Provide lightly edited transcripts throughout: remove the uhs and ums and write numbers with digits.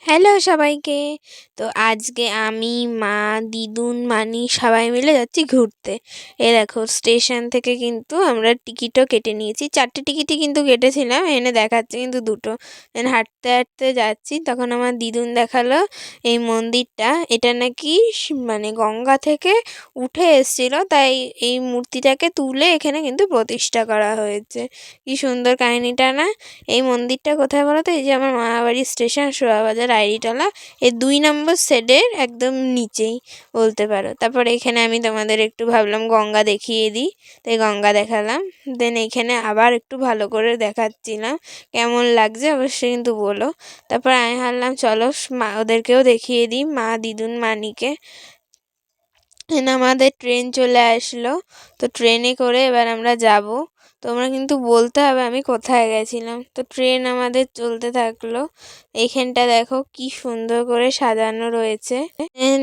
Hello সবাইকে। তো আজকে আমি, মা, দিদুন, মানি সবাই মিলে যাচ্ছি ঘুরতে। দেখো স্টেশন থেকে কিন্তু আমরা টিকিটও কেটে নিয়েছি। 4টে টিকিটই কিন্তু কেটেছিলাম, এনে দেখাচ্ছে কিন্তু 2টো। হাঁটতে হাঁটতে যাচ্ছি, তখন আমার দিদুন দেখালো এই মন্দিরটা। এটা নাকি মানে গঙ্গা থেকে উঠে এসছিল, তাই এই মূর্তিটাকে তুলে এখানে কিন্তু প্রতিষ্ঠা করা হয়েছে। কি সুন্দর কাহিনীটা না? এই মন্দিরটা কোথায় বলো তো? এই যে আমার মামাবাড়ির স্টেশন শোয়াবাজার আইড়িটলা, এর 2 নম্বর শেডের একদম নিচেই বলতে পারো। তারপর এখানে আমি তোমাদের একটু ভাবলাম গঙ্গা দেখিয়ে দিই, তাই গঙ্গা দেখালাম। দেন এখানে আবার একটু ভালো করে দেখাচ্ছিলাম, কেমন লাগছে অবশ্যই কিন্তু বলো। তারপর আমি ভাবলাম চলো মা ওদেরকেও দেখিয়ে দিই, মা, দিদুন, মানিকে। আমাদের ট্রেন চলে আসলো, তো ট্রেনে করে এবার আমরা যাব। তোমরা কিন্তু বলতে হবে আমি কোথায় গেছিলাম। তো ট্রেন আমাদের চলতে থাকলো। এইখানটা দেখো কি সুন্দর করে সাজানো রয়েছে।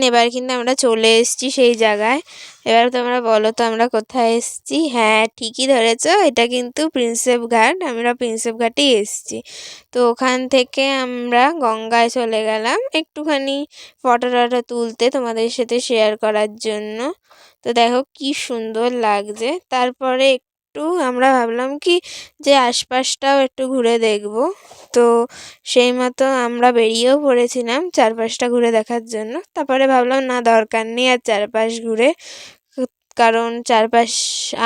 এবার কিন্তু আমরা চলে এসেছি সেই জায়গায়। এবার তোমরা বলো তো আমরা কোথায় এসেছি? হ্যাঁ, ঠিকই ধরেছো, এটা কিন্তু প্রিন্সেপ ঘাট। আমরা প্রিন্সেপ ঘাটেই এসেছি। তো ওখান থেকে আমরা গঙ্গায় চলে গেলাম একটুখানি ফটো টটো তুলতে, তোমাদের সাথে শেয়ার করার জন্য। তো দেখো কি সুন্দর লাগছে। তারপরে একটু আমরা ভাবলাম কি যে আশপাশটাও একটু ঘুরে দেখব। তো সেই মতো আমরা বেরিয়েও পড়েছিলাম চারপাশটা ঘুরে দেখার জন্য। তারপরে ভাবলাম না, দরকার নেই আর চারপাশ ঘুরে, কারণ চারপাশ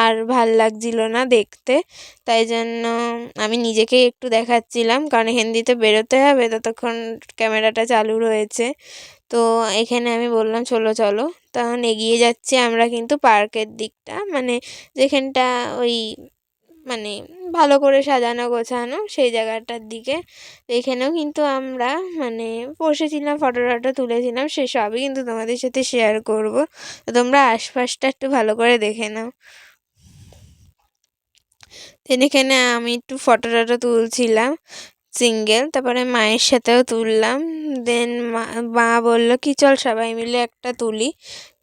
আর ভাল লাগছিল না দেখতে। তাই জন্য আমি নিজেকেই একটু দেখাচ্ছিলাম, কারণ হিন্দিতে বেরোতে হবে, ততক্ষণ ক্যামেরাটা চালু রয়েছে। তো এখানে আমি বললাম চলো চলো, তখন এগিয়ে যাচ্ছি আমরা কিন্তু পার্কের দিকটা, মানে যেখানটা ওই মানে ভালো করে সাজানো গোছানো সেই জায়গাটার দিকে। তো এখানেও কিন্তু আমরা মানে বসেছিলাম, ফটো টটো তুলেছিলাম, সেসবই কিন্তু তোমাদের সাথে শেয়ার করব। তো তোমরা আশপাশটা একটু ভালো করে দেখে নাও। দেন এখানে আমি একটু ফটো টটো তুলছিলাম সিঙ্গেল, তারপরে মায়ের সাথেও তুললাম। দেন মা বললো কি চল সবাই মিলে একটা তুলি।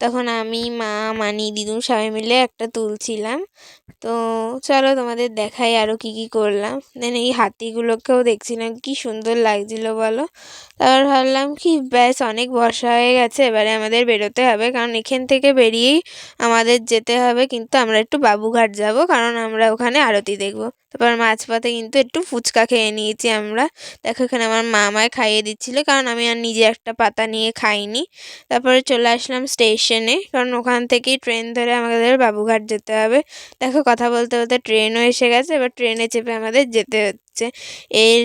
তখন আমি, মা, মানি, দিদুন সবাই মিলে একটা তুলছিলাম। তো চলো তোমাদের দেখাই আরও কী কী করলাম। দেন এই হাতিগুলোকেও দেখছিলাম, কি সুন্দর লাগছিল বলো। তারপর ভাবলাম কি ব্যাস অনেক বর্ষা হয়ে গেছে, এবারে আমাদের বেরোতে হবে, কারণ এখান থেকে বেরিয়েই আমাদের যেতে হবে কিন্তু আমরা একটু বাবুঘাট যাব, কারণ আমরা ওখানে আরতি দেখব। তারপর মাঝপথে কিন্তু একটু ফুচকা খেয়ে নিয়েছি আমরা। দেখো এখানে আমার মা আমায় খাইয়ে দিচ্ছিলো, কারণ আমি আর নিজে একটা পাতা নিয়ে খাইনি। তারপরে চলে আসলাম স্টেশনে, কারণ ওখান থেকেই ট্রেন ধরে আমাদের বাবুঘাট যেতে হবে। দেখো কথা বলতে বলতে ট্রেনও এসে গেছে, এবার ট্রেনে চেপে আমাদের যেতে হচ্ছে। এর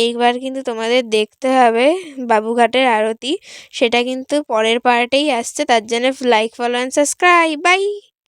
এইবার কিন্তু তোমাদের দেখতে হবে বাবুঘাটের আরতি, সেটা কিন্তু পরের পার্টেই আসছে। তার জন্য like, follow and subscribe. By.